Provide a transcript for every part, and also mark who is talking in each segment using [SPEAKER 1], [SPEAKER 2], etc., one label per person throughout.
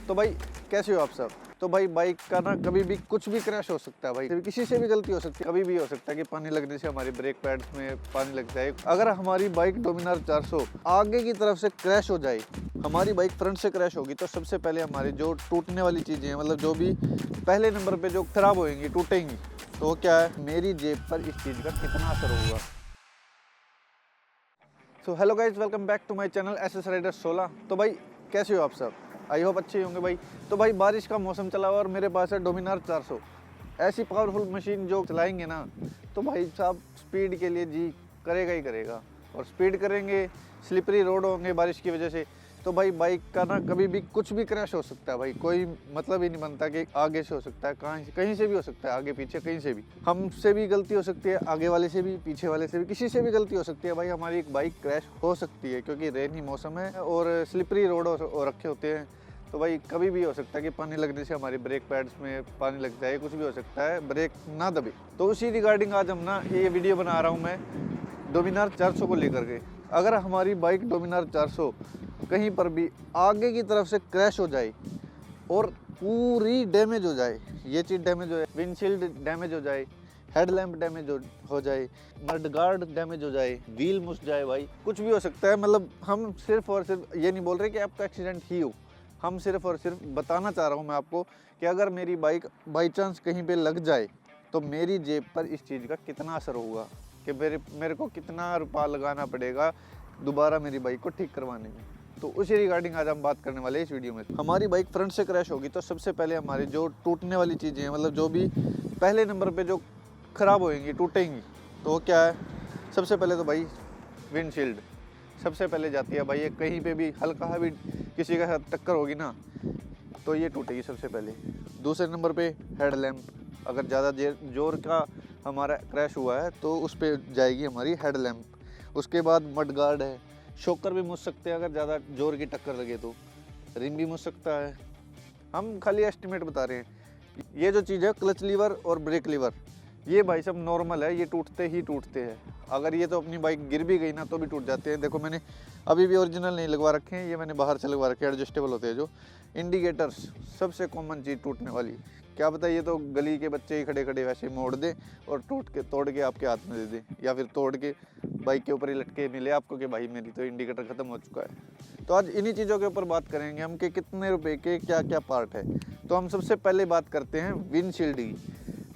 [SPEAKER 1] तो भाई कैसे हो आप सब। तो भाई बाइक का ना कभी भी कुछ भी क्रैश हो सकता है भाई, किसी से भी गलती हो सकती है। कभी भी हो सकता है कि पानी लगने से हमारे ब्रेक पैड्स में पानी लग जाए। अगर हमारी बाइक डोमिनार 400 आगे की तरफ से क्रैश हो जाए, हमारी बाइक फ्रंट से क्रैश होगी, तो सबसे पहले हमारी जो टूटने वाली चीज़ें हैं, मतलब जो भी पहले नंबर पर जो खराब होएंगी, टूटेंगी, तो वो क्या है, मेरी जेब पर इस चीज़ का कितना असर होगा। So hello guys, welcome back to my channel SS rider 16। तो भाई कैसे हो आप सब, आई होप अच्छे होंगे भाई। तो भाई बारिश का मौसम चला हुआ और मेरे पास है डोमिनार 400, ऐसी पावरफुल मशीन जो चलाएंगे ना तो भाई साहब स्पीड के लिए जी करेगा ही करेगा। और स्पीड करेंगे, स्लिपरी रोड होंगे बारिश की वजह से, तो भाई बाइक का ना कभी भी कुछ भी क्रैश हो सकता है भाई। कोई मतलब ही नहीं बनता कि आगे से हो सकता है, कहीं से भी हो सकता है, आगे पीछे कहीं से भी। हमसे भी गलती हो सकती है, आगे वाले से भी, पीछे वाले से भी, किसी से भी गलती हो सकती है भाई। हमारी एक बाइक क्रैश हो सकती है क्योंकि रेनी मौसम है और स्लिपरी रोड हो रखे होते हैं, तो भाई कभी भी हो सकता है कि पानी लगने से हमारे ब्रेक पैड्स में पानी लग जाए, कुछ भी हो सकता है, ब्रेक ना दबे। तो उसी रिगार्डिंग आज हम ना ये वीडियो बना रहा हूँ मैं डोमिनार 400 को लेकर के। अगर हमारी बाइक डोमिनार 400 कहीं पर भी आगे की तरफ से क्रैश हो जाए और पूरी डैमेज हो जाए, ये चीज़ डैमेज हो जाए, विंडशील्ड डैमेज हो जाए, हेडलैम्प डैमेज हो जाए, मडगार्ड डैमेज हो जाए, व्हील मुस जाए, भाई कुछ भी हो सकता है। मतलब हम सिर्फ और सिर्फ ये नहीं बोल रहे कि आपका एक्सीडेंट ही हो, हम सिर्फ और सिर्फ बताना चाह रहा हूँ मैं आपको कि अगर मेरी बाइक बाई चांस कहीं पे लग जाए तो मेरी जेब पर इस चीज़ का कितना असर होगा, कि मेरे को कितना रुपया लगाना पड़ेगा दोबारा मेरी बाइक को ठीक करवाने में। तो उसी रिगार्डिंग आज हम बात करने वाले हैं इस वीडियो में। हमारी बाइक फ्रंट से क्रैश होगी तो सबसे पहले हमारी जो टूटने वाली चीज़ें हैं, मतलब जो भी पहले नंबर पे जो ख़राब होएंगी, टूटेंगी, तो वो क्या है, सबसे पहले तो भाई विंडशील्ड सबसे पहले जाती है भाई। ये कहीं पे भी हल्का भी किसी के साथ टक्कर होगी ना तो ये टूटेगी सबसे पहले। दूसरे नंबर पे हेडलैम्प, अगर ज़्यादा जोर का हमारा क्रैश हुआ है तो उस पर जाएगी हमारी हेडलैम्प। उसके बाद मडगार्ड है, शॉकर भी मुझ सकते हैं अगर ज़्यादा जोर की टक्कर लगे तो, रिम भी मुझ सकता है। हम खाली एस्टिमेट बता रहे हैं। ये जो चीज़ है क्लच लीवर और ब्रेक लीवर, ये भाई सब नॉर्मल है, ये टूटते ही टूटते हैं। अगर ये तो अपनी बाइक गिर भी गई ना तो भी टूट जाते हैं। देखो मैंने अभी भी ओरिजिनल नहीं लगवा रखे हैं, ये मैंने बाहर से लगवा रखे हैं, एडजस्टेबल होते हैं जो। इंडिकेटर्स सबसे कॉमन चीज़ टूटने वाली, क्या पता ये तो गली के बच्चे ही खड़े खड़े वैसे मोड़ दे और तोड़ के आपके हाथ में दे दे, या फिर तोड़ के बाइक के ऊपर ही लटके मिले आपको कि भाई मेरी तो इंडिकेटर ख़त्म हो चुका है। तो आज इन्हीं चीज़ों के ऊपर बात करेंगे हम कि कितने रुपए के क्या क्या पार्ट है। तो हम सबसे पहले बात करते हैं विंडशील्ड की।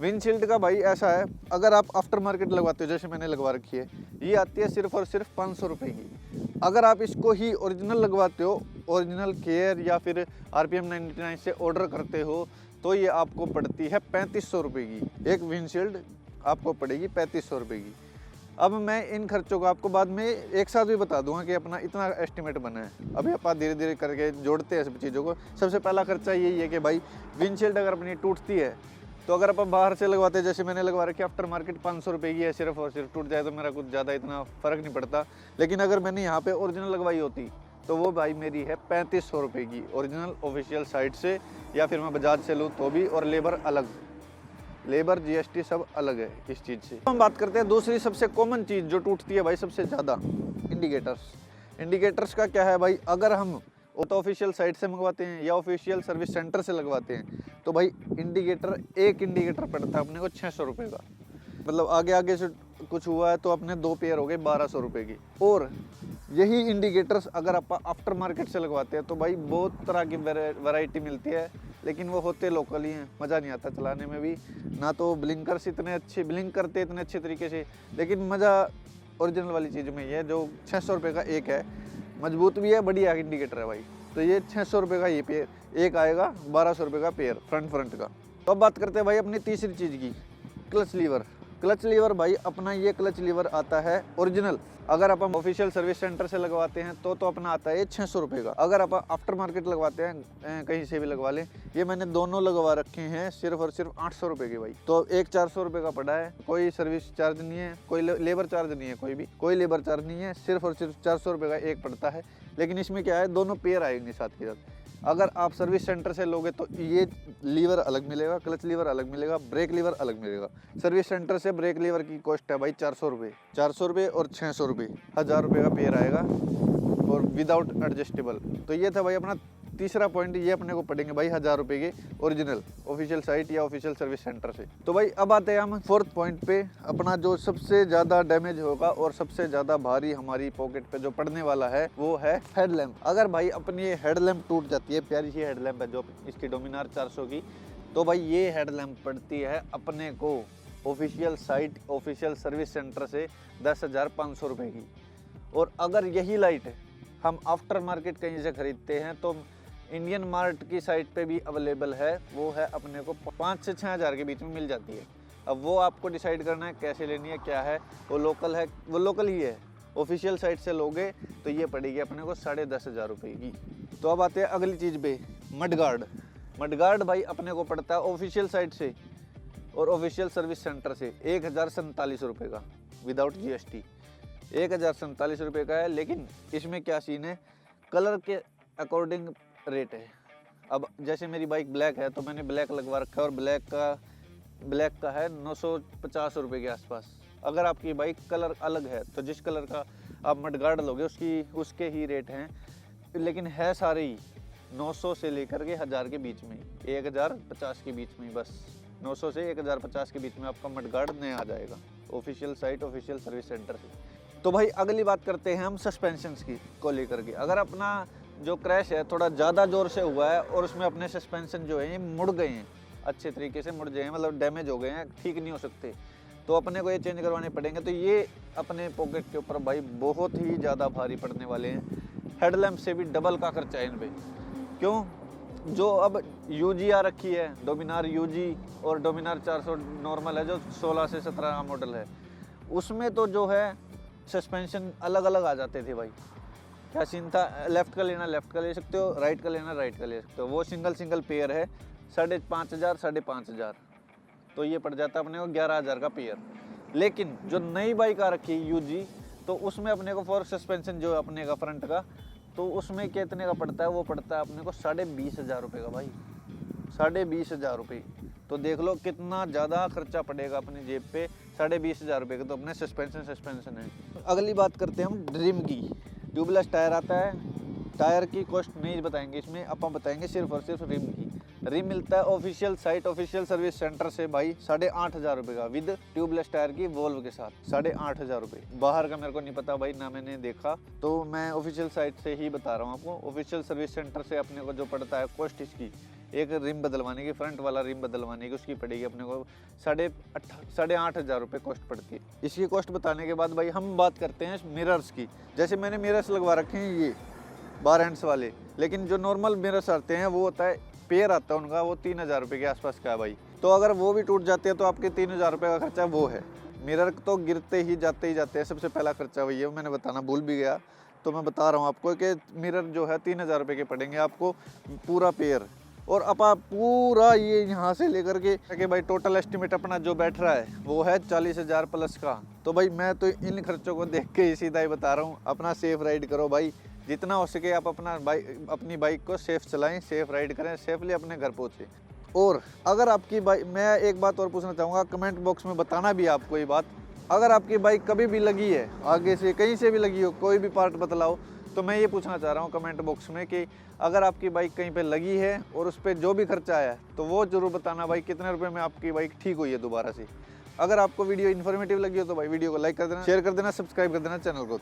[SPEAKER 1] विंडशील्ड का भाई ऐसा है, अगर आप आफ्टर मार्केट लगवाते हो जैसे मैंने लगवा रखी है, ये आती है सिर्फ और सिर्फ 500 रुपये की। अगर आप इसको ही ओरिजिनल लगवाते हो, ओरिजिनल केयर या फिर RPM 99 से ऑर्डर करते हो, तो ये आपको पड़ती है 3500 रुपये की। एक विंडशील्ड आपको पड़ेगी 3500 रुपये की। अब मैं इन खर्चों को आपको बाद में एक साथ भी बता दूंगा कि अपना इतना एस्टिमेट बना है। अभी आप धीरे धीरे करके जोड़ते हैं सब चीज़ों को। सबसे पहला खर्चा यही है कि भाई विंडशील्ड अगर अपनी टूटती है तो अगर आप बाहर से लगवाते हैं, जैसे मैंने लगवा रखी आफ्टर मार्केट 500 रुपये की है, सिर्फ और सिर्फ टूट जाए तो मेरा कुछ ज़्यादा इतना फ़र्क नहीं पड़ता। लेकिन अगर मैंने यहाँ पे ओरिजिनल लगवाई होती तो वो भाई मेरी है 3500 रुपये की, ओरिजिनल ऑफिशियल साइट से, या फिर मैं बजाज से लूँ तो भी, और लेबर अलग, लेबर GST सब अलग है इस चीज़ से। हम बात करते हैं दूसरी सबसे कॉमन चीज़ जो टूटती है भाई सबसे ज़्यादा, इंडिकेटर्स। इंडिकेटर्स का क्या है भाई, अगर हम तो ऑफिशियल साइट से मंगवाते हैं या ऑफिशियल सर्विस सेंटर से लगवाते हैं तो भाई इंडिकेटर, एक इंडिकेटर पड़ता है अपने को 600 रुपये का। मतलब आगे से कुछ हुआ है तो अपने 2 पेयर हो गए 1200 रुपये की। और यही इंडिकेटर्स अगर आप आफ्टर मार्केट से लगवाते हैं तो भाई बहुत तरह की वैरायटी मिलती है, लेकिन वो होते लोकल ही हैं, मज़ा नहीं आता चलाने में भी ना। तो ब्लिंकर्स इतने अच्छे ब्लिंक करते इतने अच्छे तरीके से, लेकिन मज़ा ओरिजिनल वाली चीज़ में ये है जो 600 रुपये का एक है, मजबूत भी है, बढ़िया इंडिकेटर है भाई। तो ये 600 रुपये का ये पेयर एक आएगा, 1200 रुपये का पेयर फ्रंट का। तो अब बात करते हैं भाई अपनी तीसरी चीज़ की, क्लच लीवर। क्लच लीवर भाई अपना ये क्लच लीवर आता है ओरिजिनल, अगर आप ऑफिशियल सर्विस सेंटर से लगवाते हैं तो अपना आता है 600 रुपये का। अगर आप आफ्टर मार्केट लगवाते हैं कहीं से भी लगवा लें, ये मैंने दोनों लगवा रखे हैं सिर्फ और सिर्फ 800 रुपये के भाई। तो एक 400 रुपये का पड़ा है, कोई सर्विस चार्ज नहीं है, कोई लेबर चार्ज नहीं है, कोई लेबर चार्ज नहीं है, सिर्फ और सिर्फ 400 रुपये का एक पड़ता है। लेकिन इसमें क्या है, दोनों पेयर आएंगे साथ के साथ। अगर आप सर्विस सेंटर से लोगे तो ये लीवर अलग मिलेगा, क्लच लीवर अलग मिलेगा, ब्रेक लीवर अलग मिलेगा। सर्विस सेंटर से ब्रेक लीवर की कॉस्ट है भाई 400 रुपये, 400 रुपये और 600 रुपये, 1000 रुपये का पेयर आएगा और विदाउट एडजस्टेबल। तो ये था भाई अपना तीसरा पॉइंट ये अपने को पड़ेंगे भाई 1000 रुपये के ओरिजिनल ऑफिशियल साइट या ऑफिशियल सर्विस सेंटर से। तो भाई अब आते हैं हम फोर्थ पॉइंट पे, अपना जो सबसे ज़्यादा डैमेज होगा और सबसे ज़्यादा भारी हमारी पॉकेट पे जो पड़ने वाला है वो है हेडलैम्प। अगर भाई अपनी ये हेडलैम्प टूट जाती है, प्यारी सी हेडलैम्प है जो इसकी डोमिनार 400 की, तो भाई ये हेडलैम्प पड़ती है अपने को official site official service centre से 10,500 रुपये की। और अगर यही लाइट हम आफ्टर मार्केट कहीं से खरीदते हैं तो इंडियन मार्ट की साइट पे भी अवेलेबल है, वो है अपने को 5 से 6 हज़ार के बीच में मिल जाती है। अब वो आपको डिसाइड करना है कैसे लेनी है, क्या है, वो लोकल ही है। ऑफिशियल साइट से लोगे तो ये पड़ेगी अपने को 10,500 रुपये की। तो अब आते हैं अगली चीज़ पे, मडगार्ड। मडगार्ड भाई अपने को पड़ता है ऑफिशियल साइट से और ऑफिशियल सर्विस सेंटर से 1,047 रुपये का विदाउट GST, 1,047 रुपये का है। लेकिन इसमें क्या सीन है, कलर के अकॉर्डिंग रेट है। अब जैसे मेरी बाइक ब्लैक है तो मैंने ब्लैक लगवा रखा है और ब्लैक का है 950 रुपये के आसपास। अगर आपकी बाइक कलर अलग है तो जिस कलर का आप मडगार्ड लोगे उसके ही रेट हैं, लेकिन है सारे ही 900 से लेकर के 1000 के बीच में, 1050 के बीच में, बस 900 से 1050 के बीच में आपका मडगार्ड नया आ जाएगा official site official service centre से। तो भाई अगली बात करते हैं हम सस्पेंशंस की को लेकर के। अगर अपना जो क्रैश है थोड़ा ज़्यादा ज़ोर से हुआ है और उसमें अपने सस्पेंशन जो है ये मुड़ गए हैं, अच्छे तरीके से मुड़ गए हैं, मतलब डैमेज हो गए हैं, ठीक नहीं हो सकते, तो अपने को ये चेंज करवाने पड़ेंगे। तो ये अपने पॉकेट के ऊपर भाई बहुत ही ज़्यादा भारी पड़ने वाले हैं। हेडलैम्प से भी डबल का खर्चा है इन पे। क्यों? जो अब UG आ रखी है, डोमिनार UG और डोमिनार 400 नॉर्मल है जो 16 से 17 का मॉडल है, उसमें तो जो है सस्पेंशन अलग अलग आ जाते थे भाई। क्या सीन था, लेफ़्ट का लेना लेफ़्ट का ले सकते हो, राइट का लेना राइट का ले सकते हो। वो सिंगल पेयर है 5,500 5,500, तो ये पड़ जाता है अपने को 11,000 का पेयर। लेकिन जो नई बाइक आ रखी है UG, तो उसमें अपने को फोर्क सस्पेंशन जो है अपने का फ्रंट का, तो उसमें कितने का पड़ता है, वो पड़ता है अपने को 20,500 रुपये का भाई, 20,500 रुपये। तो देख लो कितना ज़्यादा खर्चा पड़ेगा अपनी जेब पे, 20,500 रुपये का तो अपने सस्पेंशन है। अगली बात करते हैं हम रिम की। ट्यूबलेस टायर आता है, टायर की कॉस्ट नहीं बताएंगे इसमें, अपन बताएंगे सिर्फ और सिर्फ रिम की। रिम मिलता है official site official service centre से भाई 8,500 रुपये का विद ट्यूबलेस टायर की वॉल्व के साथ, 8,500 रुपये। बाहर का मेरे को नहीं पता भाई, ना मैंने देखा, तो मैं ऑफिशियल साइट से ही बता रहा हूँ आपको। ऑफिशियल सर्विस सेंटर से अपने को जो पड़ता है कॉस्ट इसकी, एक रिम बदलवाने की, फ्रंट वाला रिम बदलवाने की, उसकी पड़ेगी अपने को 8,500 रुपये कॉस्ट पड़ती है। इसकी कॉस्ट बताने के बाद भाई हम बात करते हैं मिरर्स की। जैसे मैंने मिरर्स लगवा रखे हैं ये बार एंड्स वाले, लेकिन जो नॉर्मल मिरर्स आते हैं वो होता है पेयर आता है उनका, वो 3,000 रुपये के आसपास का है भाई। तो अगर वो भी टूट जाते हैं तो आपके 3,000 रुपये का खर्चा वो है। मिरर तो गिरते ही जाते हैं, सबसे पहला खर्चा वही है, मैंने बताना भूल भी गया, तो मैं बता रहा हूँ आपको कि मिरर जो है 3,000 रुपये के पड़ेंगे आपको पूरा पेयर। और अब आप पूरा ये यहाँ से लेकर के भाई टोटल एस्टिमेट अपना जो बैठ रहा है वो है 40,000 प्लस का। तो भाई मैं तो इन खर्चों को देख के ही सीधा ही बता रहा हूँ, अपना सेफ राइड करो भाई, जितना हो सके आप अपनी बाइक को सेफ चलाएं, सेफ राइड करें, सेफली अपने घर पहुँचे। और अगर आपकी बाइक, मैं एक बात और पूछना चाहूँगा, कमेंट बॉक्स में बताना भी आपको ये बात, अगर आपकी बाइक कभी भी लगी है, आगे से कहीं से भी लगी हो, कोई भी पार्ट बतलाओ, तो मैं ये पूछना चाह रहा हूँ कमेंट बॉक्स में कि अगर आपकी बाइक कहीं पे लगी है और उस पर जो भी खर्चा आया है तो वो जरूर बताना भाई, कितने रुपए में आपकी बाइक ठीक हुई है दोबारा से। अगर आपको वीडियो इन्फॉर्मेटिव लगी हो तो भाई वीडियो को लाइक कर देना, शेयर कर देना, सब्सक्राइब कर देना चैनल को।